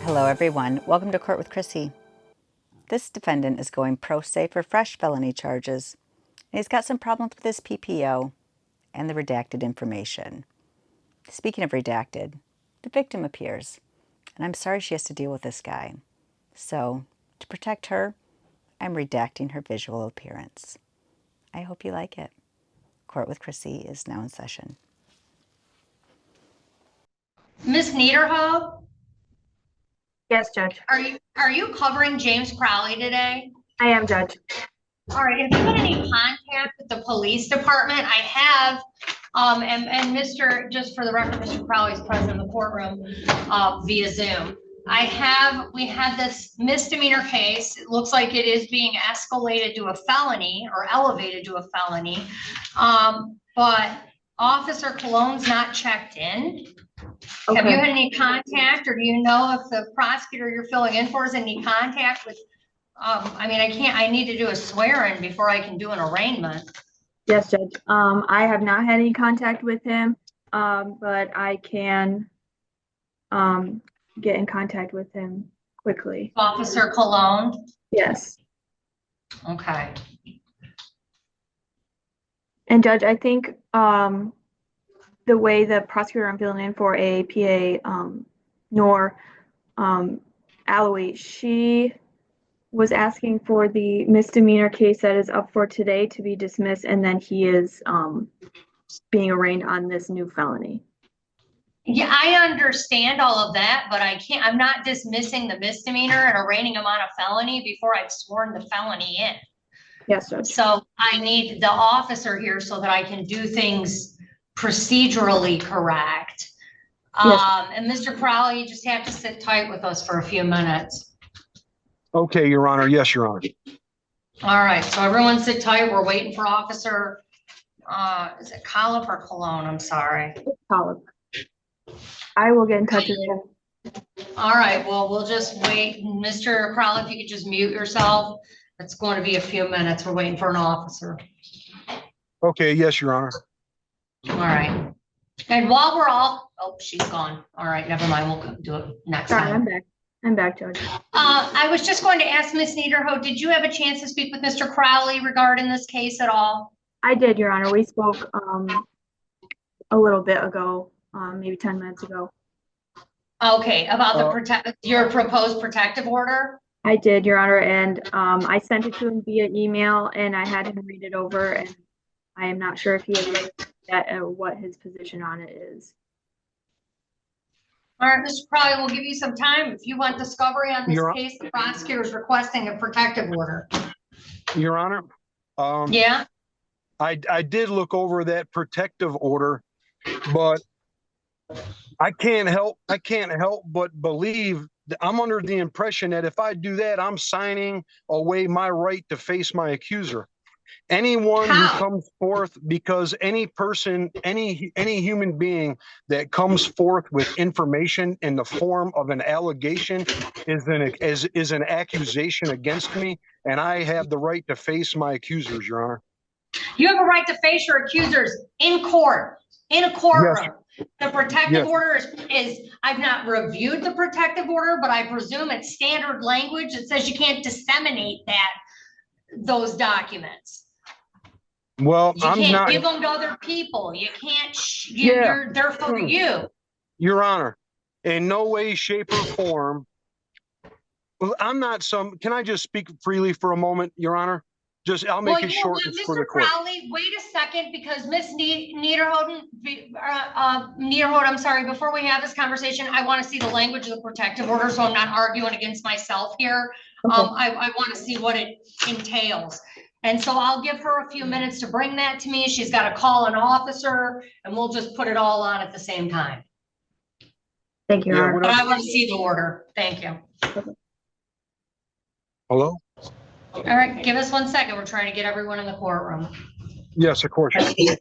Hello everyone, welcome to Court with Krissy. This defendant is going pro se for fresh felony charges. And he's got some problems with his PPO and the redacted information. Speaking of redacted, the victim appears, and I'm sorry she has to deal with this guy. So, to protect her, I'm redacting her visual appearance. I hope you like it. Court with Krissy is now in session. Ms. Niederhoff, Yes, Judge. are you covering James Crowley today? I am, Judge. All right, have you had any contact with the police department? I have, and Mr., just for the record, Mr. Crowley is present in the courtroom via Zoom. We had this misdemeanor case. It looks like it is being escalated to a felony or elevated to a felony. But Officer Cologne's not checked in. Okay. Have you had any contact, or do you know if the prosecutor you're filling in for is in any contact with, I need to do a swearing before I can do an arraignment. Yes, Judge. I have not had any contact with him, but I can get in contact with him quickly. Officer Cologne? Yes. Okay. And Judge, I think the way the prosecutor I'm filling in for APA, Nor Alloway, she was asking for the misdemeanor case that is up for today to be dismissed, and then he is being arraigned on this new felony. Yeah, I understand all of that, but I'm not dismissing the misdemeanor and arraigning him on a felony before I've sworn the felony in. Yes, Judge. So I need the officer here so that I can do things procedurally correct. Yes. And Mr. Crowley, you just have to sit tight with us for a few minutes. Okay, Your Honor. Yes, Your Honor. All right, so everyone sit tight. We're waiting for Officer, is it Collip or Cologne? I'm sorry. Collip. I will get in touch with him. All right, well, we'll just wait. Mr. Crowley, if you could just mute yourself. It's going to be a few minutes. We're waiting for an officer. Okay, yes, Your Honor. All right. And while we're all, oh, she's gone. All right, never mind. We'll do it next time. I'm back. I'm back, Judge. I was just going to ask Ms. Niederhoff, did you have a chance to speak with Mr. Crowley regarding this case at all? I did, Your Honor. We spoke a little bit ago, maybe 10 minutes ago. Okay, about your proposed protective order? I did, Your Honor, and I sent it to him via email, and I had him read it over, and I am not sure if he agrees that what his position on it is. All right, Mr. Crowley, we'll give you some time. If you want discovery on this case, the prosecutor is requesting a protective order. Your Honor. Yeah. I did look over that protective order, but I can't help but believe that I'm under the impression that if I do that, I'm signing away my right to face my accuser. Anyone who comes forth, because any person, any human being that comes forth with information in the form of an allegation is an accusation against me, and I have the right to face my accusers, Your Honor. You have a right to face your accusers in court, in a courtroom. Yes. The protective order is, I've not reviewed the protective order, but I presume it's standard language. It says you can't disseminate those documents. Well, you can't give them to other people. You can't. They're for you. Your Honor, in no way, shape, or form. Well, I'm not some. Can I just speak freely for a moment, Your Honor? I'll make it short for the court. Mr. Crowley, wait a second, because Ms. Niederhoff, I'm sorry. Before we have this conversation, I want to see the language of the protective order, so I'm not arguing against myself here. Okay. I want to see what it entails. And so I'll give her a few minutes to bring that to me. She's got to call an officer, and we'll just put it all on at the same time. Thank you, Your Honor. But I want to see the order. Thank you. Hello? All right, give us 1 second. We're trying to get everyone in the courtroom. Yes, of course. You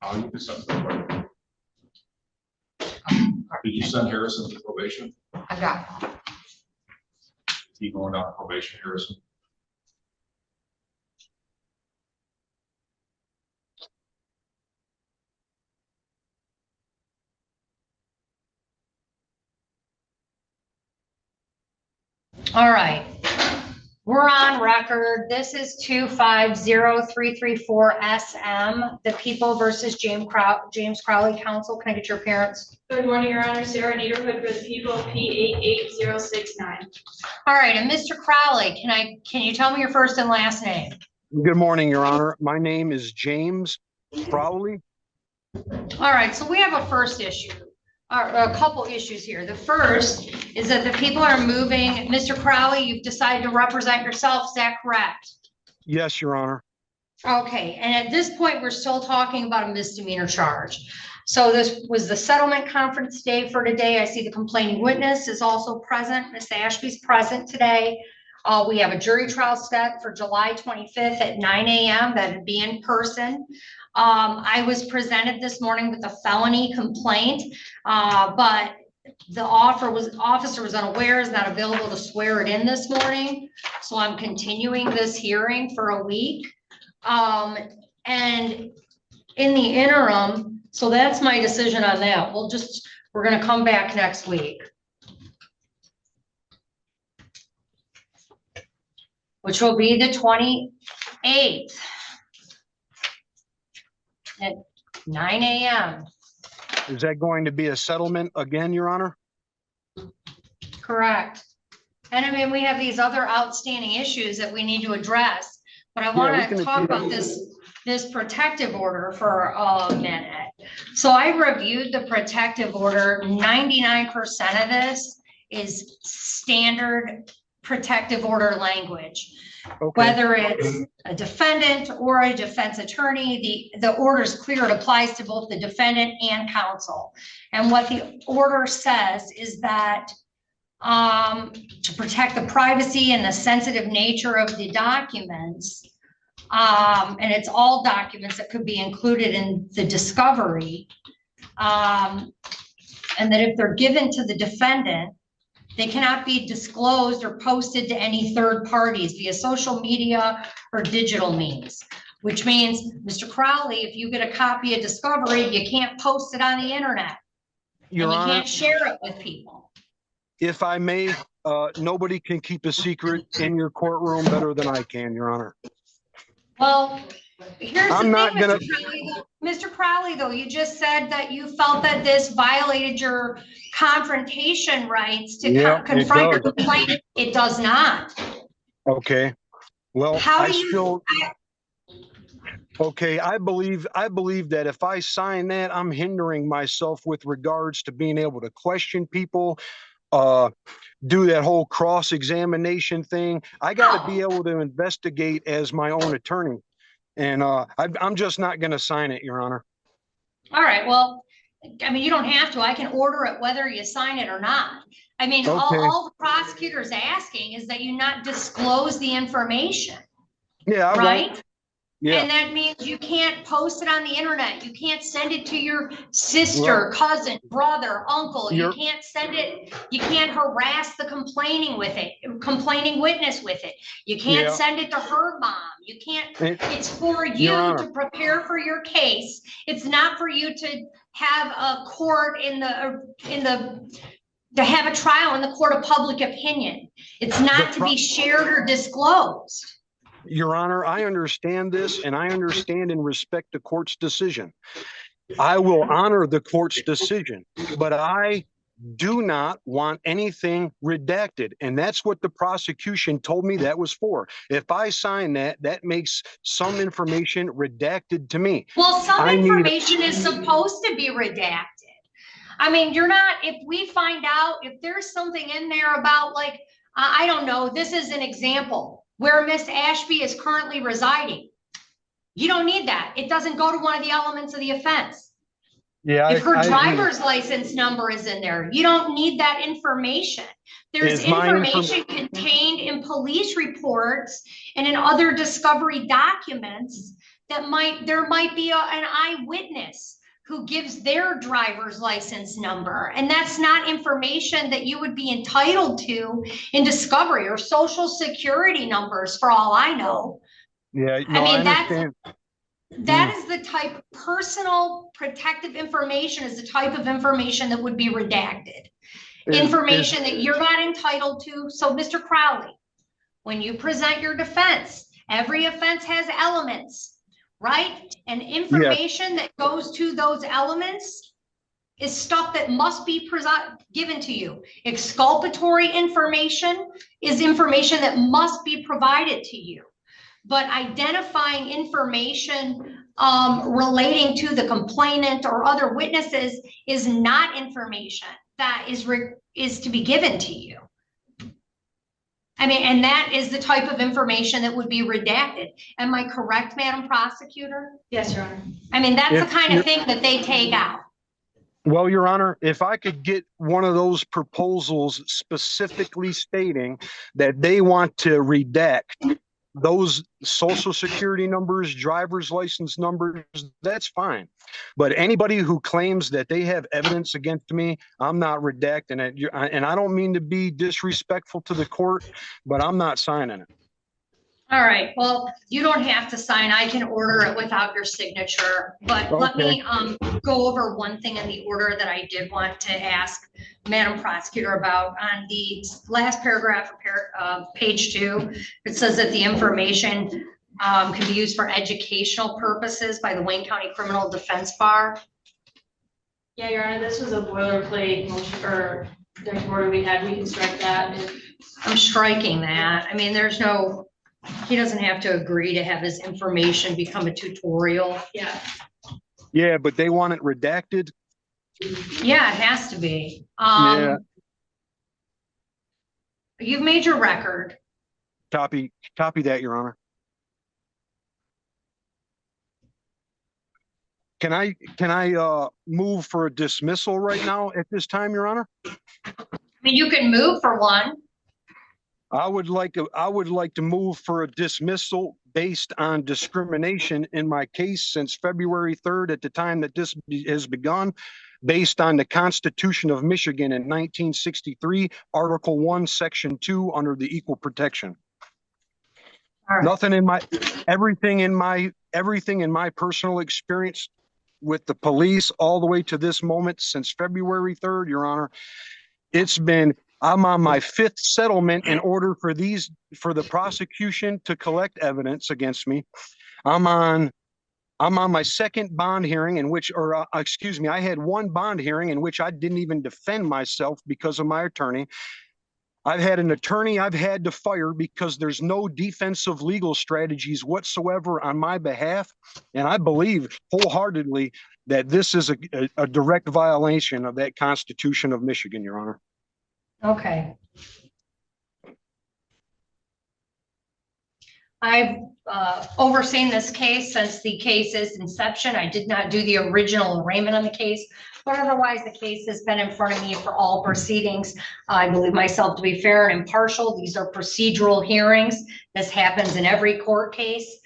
can send them. Did you send Harrison to probation? I got it. Is he going down to probation, Harrison? All right. We're on record. This is 250334 SM, the People versus James Crowley Council. Can I get your appearance? Good morning, Your Honor. Sarah Neighborhood for the People, P88069. All right, and Mr. Crowley, can you tell me your first and last name? Good morning, Your Honor. My name is James Crowley. All right, so we have a first issue, or a couple issues here. The first is that the people are moving. Mr. Crowley, you've decided to represent yourself. Is that correct? Yes, Your Honor. Okay, and at this point, we're still talking about a misdemeanor charge. So this was the settlement conference day for today. I see the complaining witness is also present. Ms. Ashby's present today. We have a jury trial set for July 25th at 9 a.m. That would be in person. I was presented this morning with a felony complaint, but the officer was unaware, is not available to swear it in this morning. So I'm continuing this hearing for a week. And in the interim, so that's my decision on that. We're going to come back next week, which will be the 28th at 9 a.m. Is that going to be a settlement again, Your Honor? Correct. And I mean, we have these other outstanding issues that we need to address, but I want to talk about this protective order for a minute. So I reviewed the protective order. 99% of this is standard protective order language. Okay. Whether it's a defendant or a defense attorney, the order is clear. It applies to both the defendant and counsel. And what the order says is that to protect the privacy and the sensitive nature of the documents, and it's all documents that could be included in the discovery, and that if they're given to the defendant, they cannot be disclosed or posted to any third parties via social media or digital means, which means, Mr. Crowley, if you get a copy of discovery, you can't post it on the internet. Your and you Honor, can't share it with people. if I may, nobody can keep a secret in your courtroom better than I can, Your Honor. Well, here's I'm the not thing, gonna- Mr. Crowley, though, you just said that you felt that this violated your confrontation rights to Yeah, confront your it does. complaint. It does not. Okay. Well, How I do you? still. Okay, I believe that if I sign that, I'm hindering myself with regards to being able to question people, do that whole cross-examination thing. I got to be able to investigate as my own attorney, and I'm just not going to sign it, Your Honor. All right, well, I mean, you don't have to. I can order it whether you sign it or not. I mean, Okay. all the prosecutor's asking is that you not disclose the information, Yeah, I right? won't. Yeah. And that means you can't post it on the internet. You can't send it to your sister, cousin, brother, uncle. You can't send it. You can't harass the complaining witness with it. You can't send it to her mom. You can't. It's for you to prepare for your case. It's not for you to have a court to have a trial in the court of public opinion. It's not to be shared or disclosed. Your Honor, I understand this, and I understand and respect the court's decision. I will honor the court's decision, but I do not want anything redacted. And that's what the prosecution told me that was for. If I sign that, that makes some information redacted to me. Well, some information is supposed to be redacted. I mean, if we find out, if there's something in there about, like, I don't know, this is an example where Miss Ashby is currently residing. You don't need that. It doesn't go to one of the elements of the offense. Yeah. If her driver's license number is in there, you don't need that information. There's information contained in police reports and in other discovery documents that there might be an eyewitness who gives their driver's license number. And that's not information that you would be entitled to in discovery, or social security numbers, for all I know. Yeah, no, I understand. That is the type of personal protective information, is the type of information that would be redacted. information that you're not entitled to. So Mr. Crowley, when you present your defense, every offense has elements, right? And information that goes to those elements is stuff that must be given to you. Exculpatory information is information that must be provided to you. But identifying information relating to the complainant or other witnesses is not information that is to be given to you. I mean, and that is the type of information that would be redacted. Am I correct, Madam Prosecutor? Yes, Your Honor. I mean, that's the kind of thing that they take out. Well, Your Honor, if I could get one of those proposals specifically stating that they want to redact those social security numbers, driver's license numbers, that's fine. But anybody who claims that they have evidence against me, I'm not redacting it. And I don't mean to be disrespectful to the court, but I'm not signing it. All right, well, you don't have to sign. I can order it without your signature, but let me go over one thing in the order that I did want to ask Madam Prosecutor about. On the last paragraph of page 2, it says that the information can be used for educational purposes by the Wayne County Criminal Defense Bar. Yeah, Your Honor, this was a boilerplate motion or executive order we had. We can strike that. I'm striking that. I mean, there's no, he doesn't have to agree to have his information become a tutorial. Yeah. Yeah, but they want it redacted. Yeah, it has to be. Yeah. You've made your record. Copy that, Your Honor. Can I move for a dismissal right now at this time, Your Honor? I mean, you can move for one. I would like to move for a dismissal based on discrimination in my case since February 3rd at the time that this has begun, based on the Constitution of Michigan in 1963, Article 1, Section 2, under the Equal Protection. All right. Everything in my personal experience with the police all the way to this moment since February 3rd, Your Honor, I'm on my 5th settlement in order for the prosecution to collect evidence against me. I'm on my 2nd bond hearing I had 1 bond hearing in which I didn't even defend myself because of my attorney. I've had an attorney I've had to fire because there's no defensive legal strategies whatsoever on my behalf. And I believe wholeheartedly that this is a direct violation of that Constitution of Michigan, Your Honor. Okay. I've overseen this case since the case's inception. I did not do the original arraignment on the case, but otherwise the case has been in front of me for all proceedings. I believe myself to be fair and impartial. These are procedural hearings. This happens in every court case.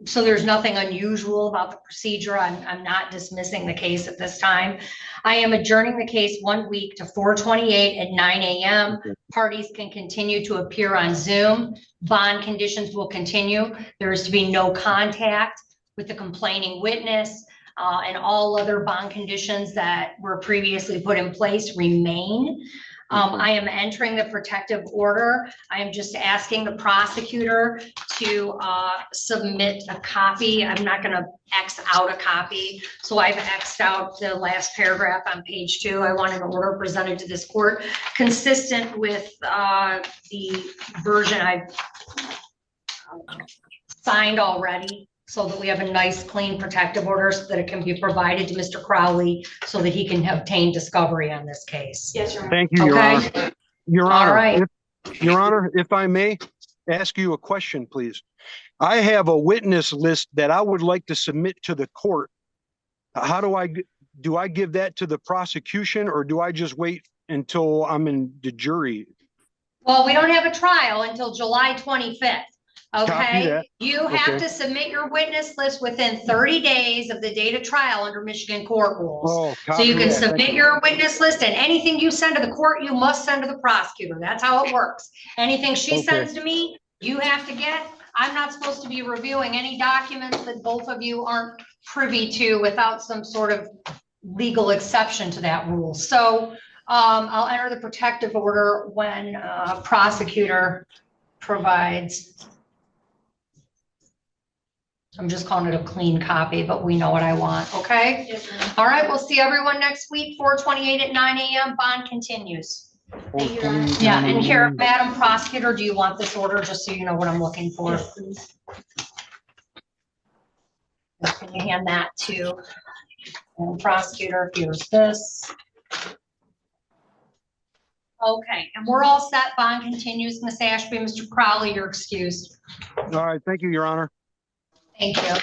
So there's nothing unusual about the procedure. I'm not dismissing the case at this time. I am adjourning the case 1 week to 4/28 at 9 a.m. Parties can continue to appear on Zoom. Bond conditions will continue. There is to be no contact with the complaining witness, and all other bond conditions that were previously put in place remain. I am entering the protective order. I am just asking the prosecutor to submit a copy. I'm not going to X out a copy. So I've X'd out the last paragraph on page 2. I want an order presented to this court consistent with the version I've signed already, so that we have a nice, clean protective order so that it can be provided to Mr. Crowley so that he can obtain discovery on this case. Yes, Your Honor. Thank you, Your Honor. Your Honor, All right. Your Honor, if I may ask you a question, please. I have a witness list that I would like to submit to the court. How do I give that to the prosecution, or do I just wait until I'm in the jury? Well, we don't have a trial until July 25th. Okay, you have to submit your witness list within 30 days of the date of trial under Michigan court rules. So you can submit your witness list, and anything you send to the court, you must send to the prosecutor. That's how it works. Anything she sends to me, you have to get. I'm not supposed to be reviewing any documents that both of you aren't privy to without some sort of legal exception to that rule. So I'll enter the protective order when prosecutor provides. I'm just calling it a clean copy, but we know what I want, okay? Yes, ma'am. All right, we'll see everyone next week, 4/28 at 9 a.m. Bond continues. Thank you, Your Honor. Yeah, and here, Madam Prosecutor, do you want this order, just so you know what I'm looking for? Yes, please. Can you hand that to Prosecutor? Here's this. Okay, and we're all set. Bond continues. Ms. Ashby, Mr. Crowley, you're excused. All right, thank you, Your Honor. Thank you.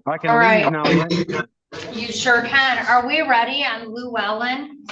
I can All leave right. now. Right? You sure can. Are we ready on Llewellyn?